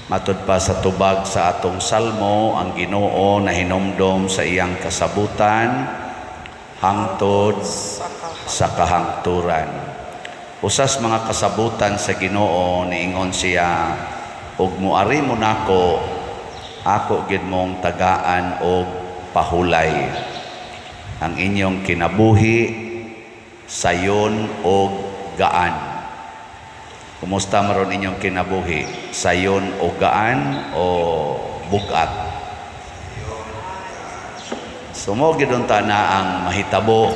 Matud pa sa tubag sa atong salmo, ang Ginoo na hinomdom sa iyang kasabutan hangtod sa kahangturan. Usas mga kasabutan sa Ginoo niingon siya, ug muari mo nako, ako gid mong tagaan og pahulay. Ang inyong kinabuhi sayon og gaan. Kumusta maron inyong kinabuhi? Sayon o gaan o bugat? Sumo gidon ta na ang mahitabo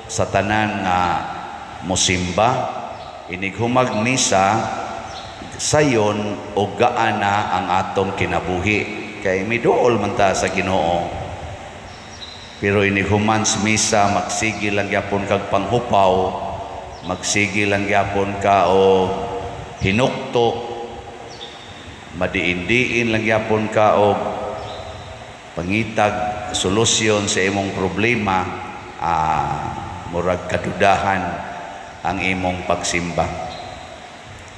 sa tanan nga musimba, inighumag misa, sayon o gaan na ang atong kinabuhi. Kay miduol man ta sa Ginoo. Pero inihuman sa misa, magsigi lang yapon kag panghupaw, magsigi lang yapon ka o hinuktok, madiin-diin lang yapon ka o pangitag solusyon sa imong problema, murag kadudahan ang imong pagsimba.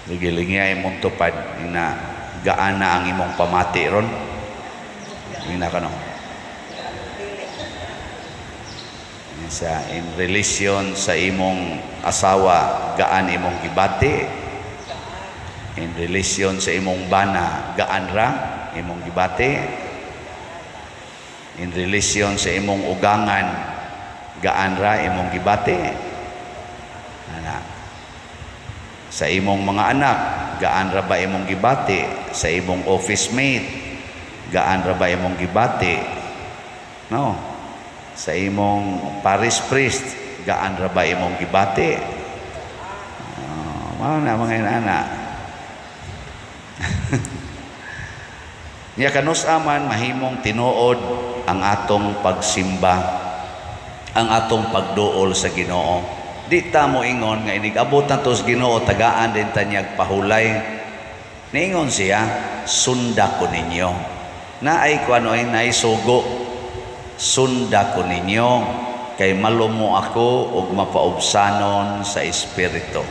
Ligilingi imong tupad na gaan na ang imong pamati ron. Ina ka no? Sa in relation sa imong asawa, gaan imong gibati. In relation sa imong bana, gaan ra imong gibati. In relation sa imong ugangan, gaan ra imong gibati. Sa imong mga anak, gaan ra ba imong gibati? Sa imong office mate, gaan ra ba imong gibati? No. Sa imong parish priest, gaan ra ba imong gibati? Mao na mga inana. Nya kanus aman mahimong tinuod ang atong pagsimba, ang atong pagduol sa Ginoo. Di ta mo ingon nga inigabot na to sa Ginoo, tagaan din ta niyag pahulay. Niingon siya, sunda ko ninyo. Naay kuno ay naisugo, sunda ko ninyo kay malumo ako ug mapaubsanon sa espiritu.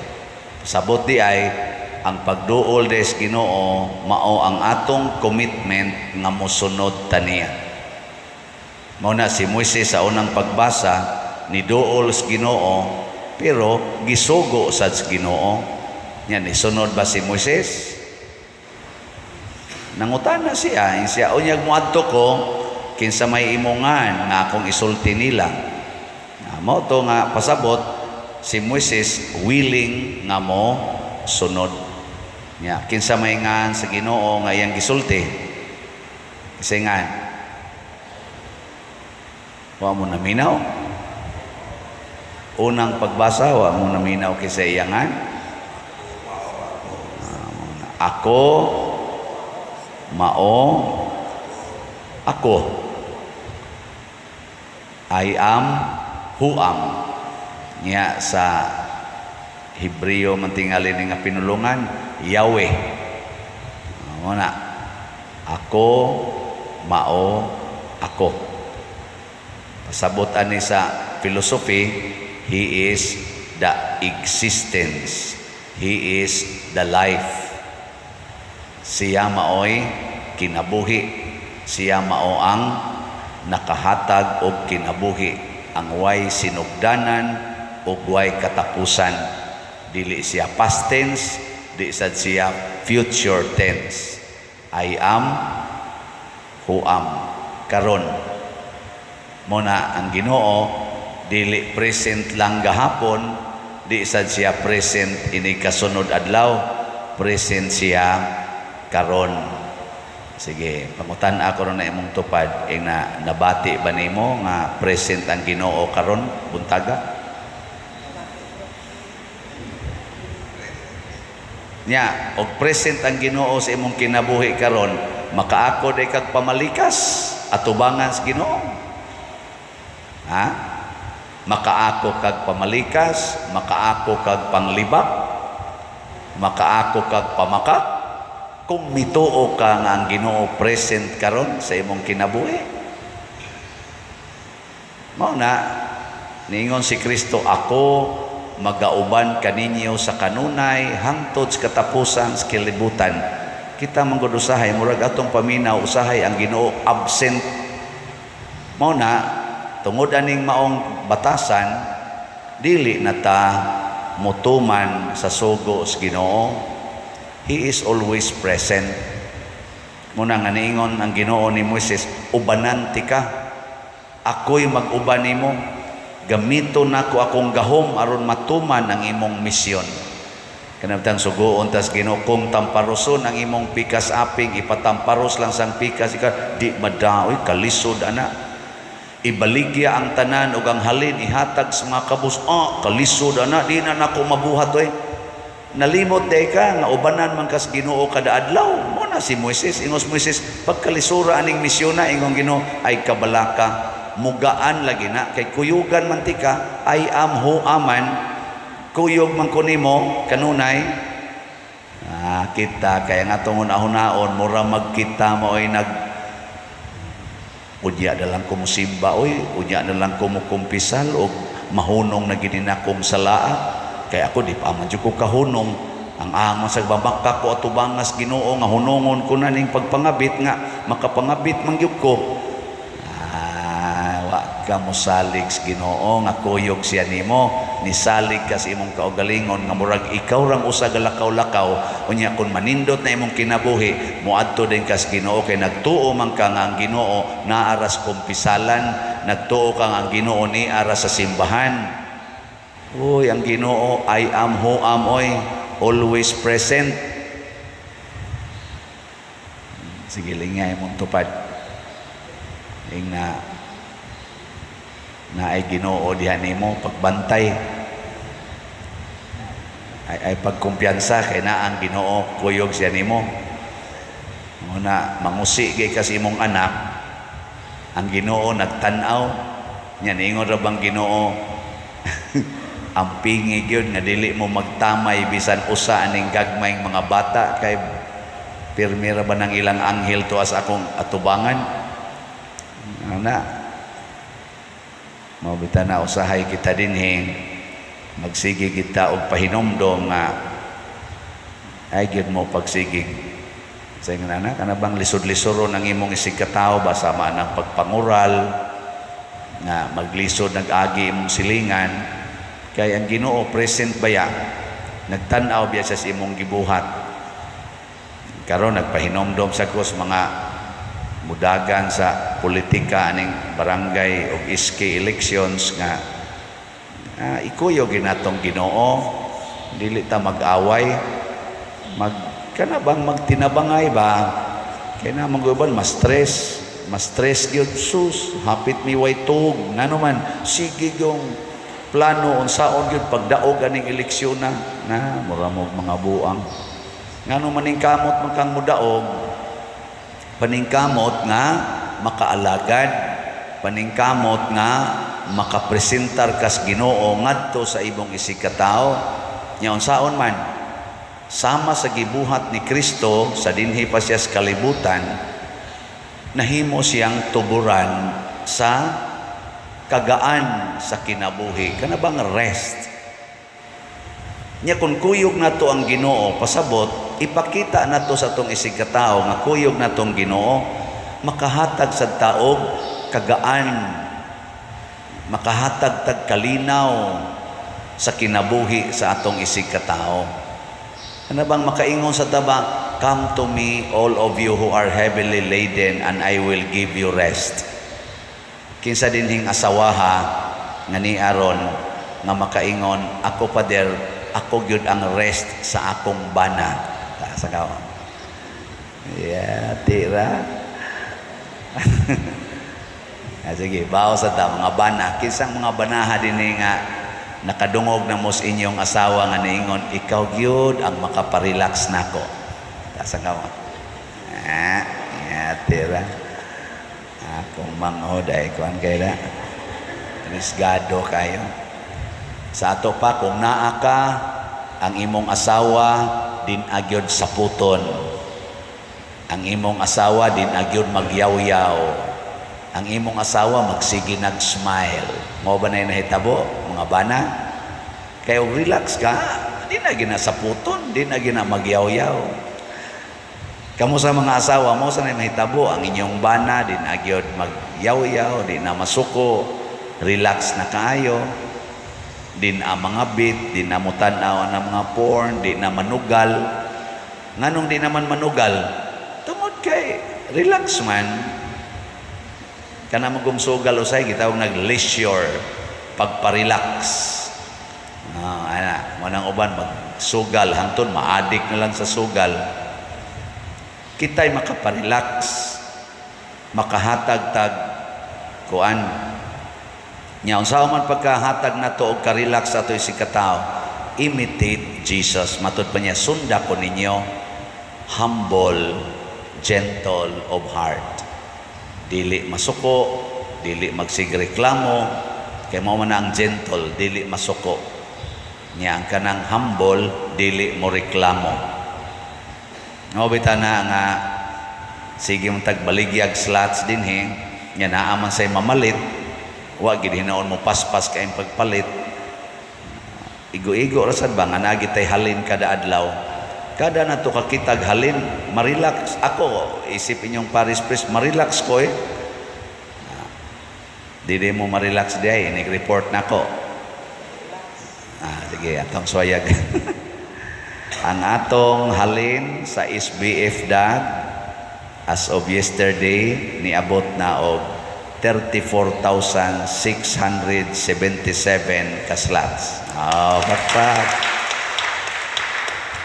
Sabot di ay ang pagduol des Ginoo mao ang atong commitment nga mosunod taniya. Mao na si Moises sa unang pagbasa ni duol sa Ginoo pero gisugo sa Ginoo. Nya ni sunod ba si Moises? Nangutana siya, unyag moadto ko kinsa may imongan nga akong isulti nila. Mao to nga pasabot si Moises willing nga mo sunod. Ya, kinsa may ngan sa Ginoo nga iyang gisulti. Kasi ngan, wa mo naminaw. Unang pagbasa, wa mo naminaw kisa iyang ngan. Ako, mao, ako. I am, who am. Niya sa Hebreo man tingali nga pinulungan, Yahweh. Muna, ako, mao, ako. Pasabutan ni sa philosophy, He is the existence. He is the life. Siya mao'y kinabuhi. Siya mao ang nakahatag og kinabuhi. Ang way sinugdanan og way katapusan. Dili siya past tense, di sad siya future tense. I am who am. Karon muna ang Ginoo dili present lang gahapon, di sad siya present ini kasunod adlaw, present siya karon. Sige, pangutan ako ron na imong tupad na nabati ba nimo nga present ang Ginoo karon buntaga? Nya, og present ang Ginoo sa imong kinabuhi karon, makaako day kag pamalikas atubangan sa Ginoo. Ha? Makaako kag pamalikas, makaako kag panglibak, makaako kag pamakak. Kung mituo ka nga ang Ginoo present karon sa imong kinabuhi. Mao na niingon si Kristo, ako magauban kaninyo sa kanunay hangtod sa katapusan sa kalibutan. kita manggod usahay murag atong paminaw usahay ang Ginoo absent mao na tungod aning maong batasan dili na ta mutuman sa sugo sa Ginoo. He is always present. Muna nga niingon ang Ginoo ni Moises, ubanan ti ka, ako'y mag-uban nimo, gamito nako akong gahom aron matuman ang imong misyon. Kanabtang sugoon tas Ginoo kung tamparuson ang imong pikas aping ipatamparos lang sang pikas ika di madaoy kalisod ana. Ibaligya ang tanan ug ang halin ihatag sa mga kabus. Kalisod ana di na nako mabuhat oy. Nalimot day ka nga ubanan man kas Ginoo kada adlaw. Mo na si Moises, ingos Moises pagkalisura aning misyon na ingong Ginoo ay kabalaka mugaan lagi na kay kuyugan man tika I am who aman kuyog man ko nimo kanunay kita kaya nga tong una-hunaon mura magkita mo ay unya na lang ko musimba oy unya na lang ko mukumpisal o mahunong na gini na kong salaa kaya ako di pa man ko kahunong ang amang sa babangka ko atubangas Ginoo nga hunongon ko na ning pagpangabit nga makapangabit mangyud ko ka mo salig sa Ginoo nga kuyog siya nimo nisalig ka sa imong kaugalingon nga murag ikaw rang usa ka lakaw-lakaw unya kun manindot na imong kinabuhi moadto din ka sa Ginoo kay nagtuo man ka nga ang Ginoo naaras kumpisalan nagtuo ka nga ang Ginoo ni aras sa simbahan. Uy, ang Ginoo I am who am oy always present. Sige lingay mong tupad ing na ay Ginoo diha nimo pagbantay ay pagkumpiyansa kay na ang Ginoo kuyog siya nimo muna mangusi gay kasi imong anak ang Ginoo nagtan-aw nya niingon ra bang Ginoo ang pingi gyud nga dili mo magtamay bisan usa aning gagmayng mga bata kay pirmi ra ba nang ilang anghel tuas akong atubangan ana mabita na usahay kita dinhi magsige kita og pahinomdom nga ay gyud mo pagsigig sa ingana kana bang lisod-lisoron ang imong isig ka tawo ba sama ng pagpangural nga maglisod nag-agi imong silingan kay ang Ginoo present baya nagtan-aw biya sa imong gibuhat karon nagpahinomdom sa kus mga mudagan sa politika aning barangay o iski elections nga ikuyog ginatong Ginoo dili ta mag-away kana bang magtinabangay ba kay na maguban mas stress gyud sus hapit mi way tug ngano man sige yung plano unsaon gyud pagdaog aning eleksyon na mura mo mga buang ngano man ning kamot man kang mudaog paningkamot nga makaalagad paningkamot nga makapresentar kas Ginoo ngadto sa ibong isig ka tawo nya unsaon man sama sa gibuhat ni Kristo sa dinhi pa siya sa kalibutan nahimo siyang tuburan sa kagaan sa kinabuhi kana bang rest nya kun kuyog nato ang Ginoo pasabot ipakita nato sa tong isig ka tawo nga kuyog natong Ginoo makahatag sa taog kagaan makahatag tag kalinaw sa kinabuhi sa atong isig ka tawo ano bang makaingon sa taba come to me all of you who are heavily laden and I will give you rest kinsa dinhing asawaha nga ni Aaron nga makaingon ako pader ako gyud ang rest sa akong bana sa kawan. Tira. Sige, bawo sa ta mga bana, kinsang mga banaha dinhi nga nakadungog na mo sa inyong asawa nga niingon ikaw gyud ang makaparelax nako. Sa kawan. Tira. Akong manghod ay kuan kay da. Risgado kayo. Sa ato pa kung naa ka ang imong asawa din agyod sa puton ang imong asawa din agyod magyaw-yaw ang imong asawa magsige nag-smile mo ba na nahitabo mga bana kayo relax ka di na gina sa puton di na gina magyaw-yaw Kamo sa mga asawa mo sa mahitabo ang inyong bana din agyod magyaw-yaw, di na masuko, relax na kaayo, din ang mga bit, di na mutanaw ang mga porn, di na manugal. Nganong di naman manugal? Tungod kay relax man. Kana magong sugal usay gitawag nag-leisure, pagpa-relax. Ana, manang uban magsugal hangtod maadik na lang sa sugal. Kita'y makaparelax, makahatag-tag kuan. Nya unsa man pagkahatag nato og ka-relax ato si katao, imitate Jesus. Matud pa niya, sunda ko ninyo, humble, gentle of heart. Dili masuko, dili magsigreklamo, kay mao man ang gentle, dili masuko. Nya ang kanang humble, dili mo reklamo. Ngobita na nga sige mong tagbaligyag slots din nya naaman say mamalit, wa gid hinaon mo paspas kay pagpalit. Igo-igo ra sad ba nga nagitay halin kada adlaw. Kada nato kakitag halin, marelax ako. Isip inyong Paris Priest, marelax ko Dili mo marelax diay, nag-report nako. Sige, atong swayag. Ang atong halin sa SBF Dad as of yesterday niabot na og 34,677 ka slots. Bakpak.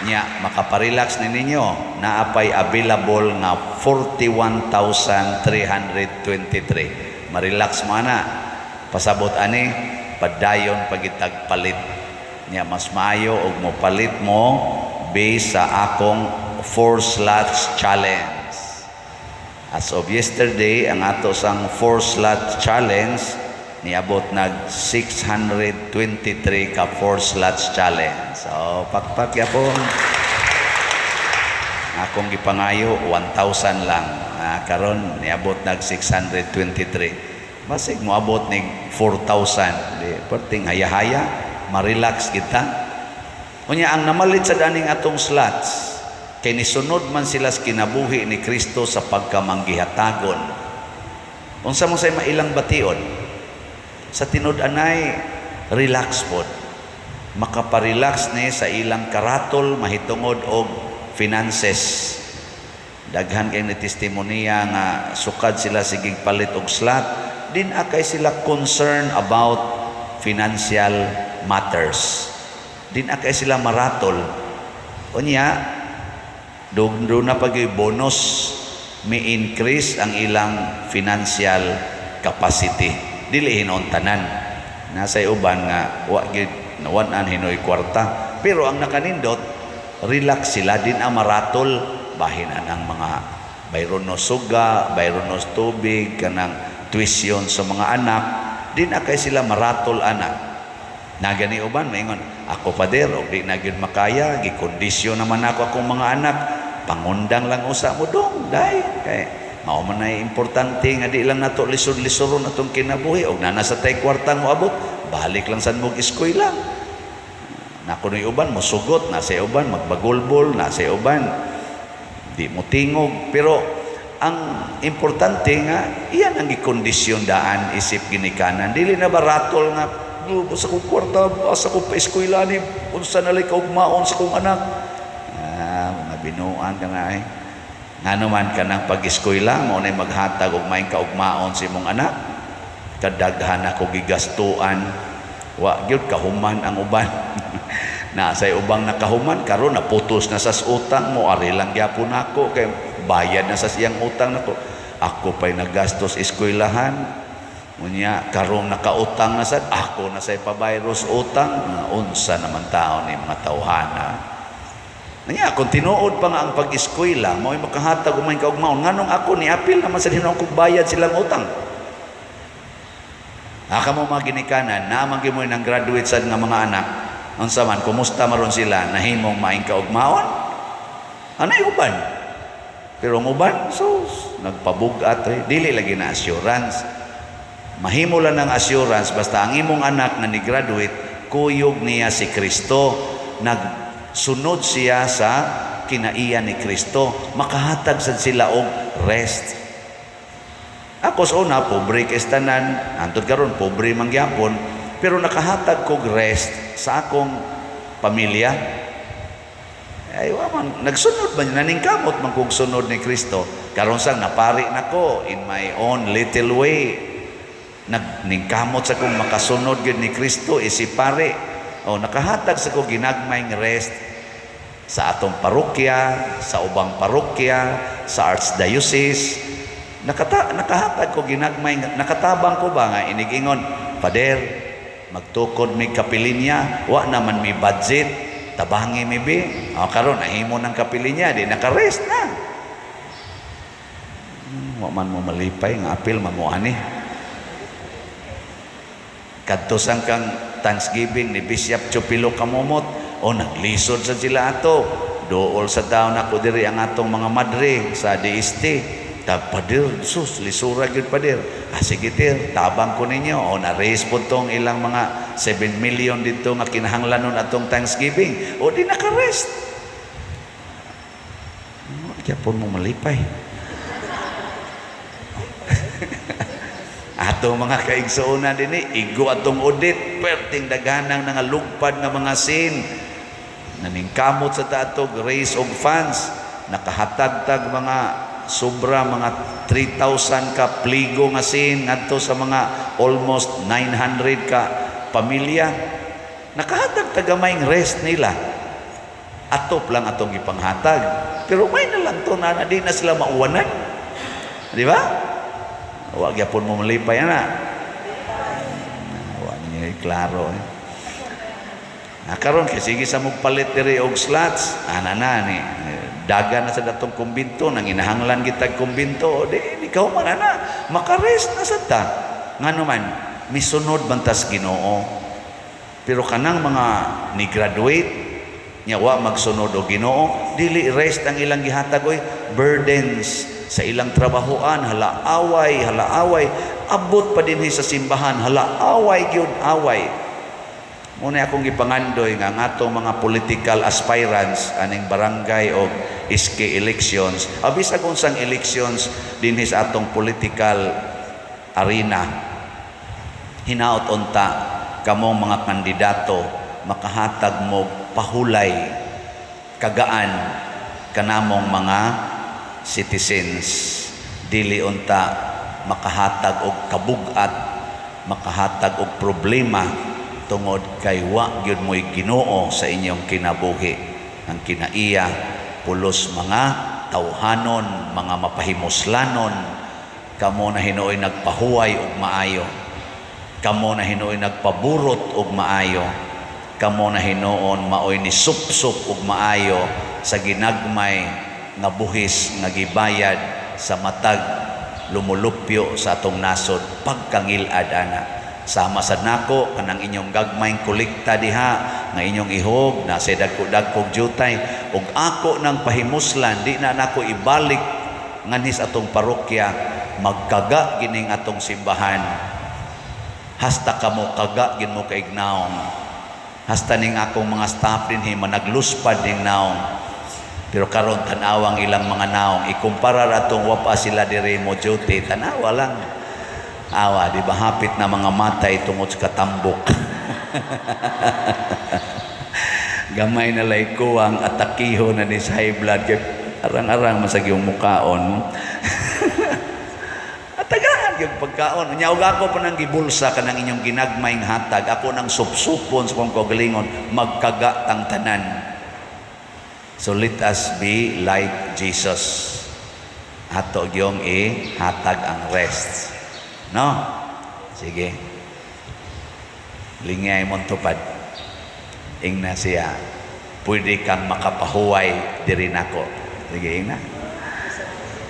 Nya makaparelax ni ninyo, naapay available nga 41,323. Marelax mo na. Pasabot ani padayon pagitag palit. Nya mas maayo og mo palit mo based sa akong 4 slots challenge. As of yesterday, ang ato sang 4 slot challenge niabot nag 623 ka 4 slots challenge. So pakpak yapon. Akong gipangayo 1,000 lang. Karon niabot nag 623. Basig mo abot ning 4,000. Di perting haya-haya, ma-relax kita. Unya ang namalit sa daning atong slots, kay nisunod man sila sa kinabuhi ni Kristo sa pagkamanggihatagon. Unsa mo say mailang bation? Sa tinud-anay, relax pod. Makaparelax ni sa ilang karatol, mahitungod og finances. Daghan kay ni testimonya nga sukad sila sigig palit og slot, din akay sila concerned about financial matters. Din akay sila maratol. Unya, doon na pag bonus, may increase ang ilang financial capacity. Dili hinon tanan. Nasay uban nga, nawanan hinoy kwarta. Pero ang nakanindot, relax sila din ang maratol. Bahin ang mga bayron no suga, bayron no tubig, kanang tuition sa mga anak. Din akay sila maratol anak. Nagani uban maingon, ako pader og di na gyud makaya, gikondisyon naman ako akong mga anak, pangundang lang usa mo dong, dai kay mao man ay importante nga di lang nato lisod-lisoron atong kinabuhi og nasa tay kwarta mo abot, balik lang sad mo eskwela. Nakunoy uban mo sugot, nasa uban magbagolbol, nasa uban di mo tingog, pero ang importante nga iyan ang gikondisyon daan isip ginikanan, dili na baratol nga sa kong kwarta, sa kong pa-eskwela ni, unsa na lang kaugmaon sa kong anak. Mga binuan ka nga Nga naman ka ng pag-eskwela, mo na maghatag og maing kaugmaon sa imong anak. Kadaghan ako gigastuan, wa gyud kahuman ang uban. Nasay ubang nakahuman, karon naputos na sa utang mo, ari lang gyapon ako, kay bayad na sa siyang utang nako. Ako pa'y nagastos eskwelahan. Unya karong nakautang na sad ako na say pabayros utang, unsa naman taon ni mga tawhana. Nya kung tinuod pa nga ang pag-eskwela, mo'y makahatag umay kaugmaon, nganong ako ni apil naman sa hinuon kog bayad silang utang. Aka mo mga ginikanan, naamang gimoy ng graduate sad nga mga anak, unsa man kumusta maron sila, nahimong maing kaugmaon? Anay uban? Pero ang uban, so nagpabugat, dili lagi na assurance. Mahimo lang ng assurance basta ang imong anak na ni-graduate, kuyog niya si Kristo, nagsunod siya sa kinaiya ni Kristo, makahatag sad sila og rest. Ako sa una, pobre kay tanan, antod karon pobre man gyapon, pero nakahatag kog rest sa akong pamilya. Ay waman, nagsunod man naningkamot man kog sunod ni Kristo. Karon sang napari nako in my own little way. Nagningkamot sa kong makasunod gyud ni Kristo isipare. O nakahatag sa kog ginagmayng rest sa atong parokya, sa ubang parokya, sa archdiocese. Nakahatag ko ginagmay, nakatabang ko ba nga inigingon, Pader, magtukod may kapilinya, wa naman may budget, tabangi may bi. O karon ahimo ng kapilinya, di nakarest na. Wa man mo malipay, nga apil mamuani. Kadto sang kang Thanksgiving ni Bishop Chupilo Kamumot, o naglisod sa sila ato. Dool sa daw na ko diri ang atong mga madre sa DST. Padir, sus, lisura gyud padir. Sige tir, tabang ko ninyo. O na-raise po tong ilang mga 7 million dito nga kinahanglanon atong Thanksgiving. O di naka-rest. Kaya po mo malipay. Atong mga kaigsuuna din igo atong audit, perting daganang nga lugpad nga mga sin. Naningkamot sa tatog, raise of funds, nakahatag-tag mga sobra mga 3,000 ka pligo nga sin ngadto sa mga almost 900 ka pamilya. Nakahatag tagamay rest nila. Atop lang atong ipanghatag. Pero may na lang to na di na sila mauwanan. Di ba? Huwag yapon mo malipay na. Huwag niya klaro. Karon kay sige sa magpalit diri og slots. Ana ni. Daga na sa datong kumbinto, nang inahanglan kitag kumbinto, di ikaw man na, makarest na sa ta. Nga naman, misunod bantas Ginoo. Pero kanang mga ni graduate, nyawa magsunod o Ginoo, dili rest ang ilang gihatag oy, burdens sa ilang trabahoan, halaaway, abot pa din sa simbahan, halaaway gyud away. Muna akong gipangandoy nga atong mga political aspirants aning barangay o iske elections, abis akong sang elections din sa atong political arena, hinaot unta kamong mga kandidato makahatag mo pahulay kagaan kanamong mga citizens, dili unta makahatag og kabugat, makahatag og problema tungod kay wa gyud mo'y Ginoo sa inyong kinabuhi. Ang kinaiya pulos mga tawhanon, mga mapahimuslanon, kamo na hinuoy nagpahuway og maayo, kamo na hinuoy nagpaburot og maayo, kamo na hinuon maoy ni supsup og maayo sa ginagmay nga buhis nga gibayad sa matag lumulupyo sa atong nasod pagkangilad ana. Sama sad nako kanang inyong gagmayng kolekta diha nga inyong ihog na sa dagko-dagkog jutay, ug ako nang pahimuslan di na nako ibalik nganis atong parokya, magkaga gining atong simbahan. Hasta kamo kaga gin mo kaignaong, hasta ning akong mga staff dinhi managluspad ning naong. Pero karon tanawang ilang mga naong ikumpara atong wapa sila diri mo duty, tanawa lang. Awa, di ba hapit na mga matay tungod sa katambok. Gamay na lay ko ang atakiho na ni sa high blood kay arang-arang masag yung mukaon. Atagahan yung pagkaon. Nyaog ako pa nang gibulsa ka ng inyong ginagmayng hatag. Ako nang supsupon sa kong kagalingon, magkaga tang tanan. So let us be like Jesus. Hato yung hatag ang rest. No? Sige. Lingay mong tupad. Ingna siya. Pwede kang makapahuway diri nako. Sige, ingna.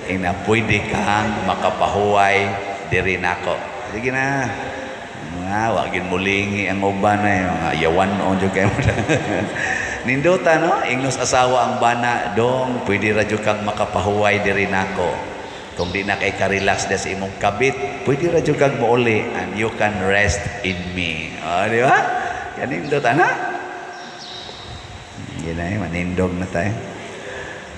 Ingna, pwede kang makapahuway diri nako. Sige na. Wagin mulingi ang uban na yung yawan o dyan kayo. Ninduta, no? Ingnos asawa ang bana, dong, pwede radyo kang makapahuway diri nako. Kung di na kay ka-relax na sa imong kabit, pwede radyo kang mauli and you can rest in me. O, di ba? Yan nindot, ana? Yan na, manindog na tayo.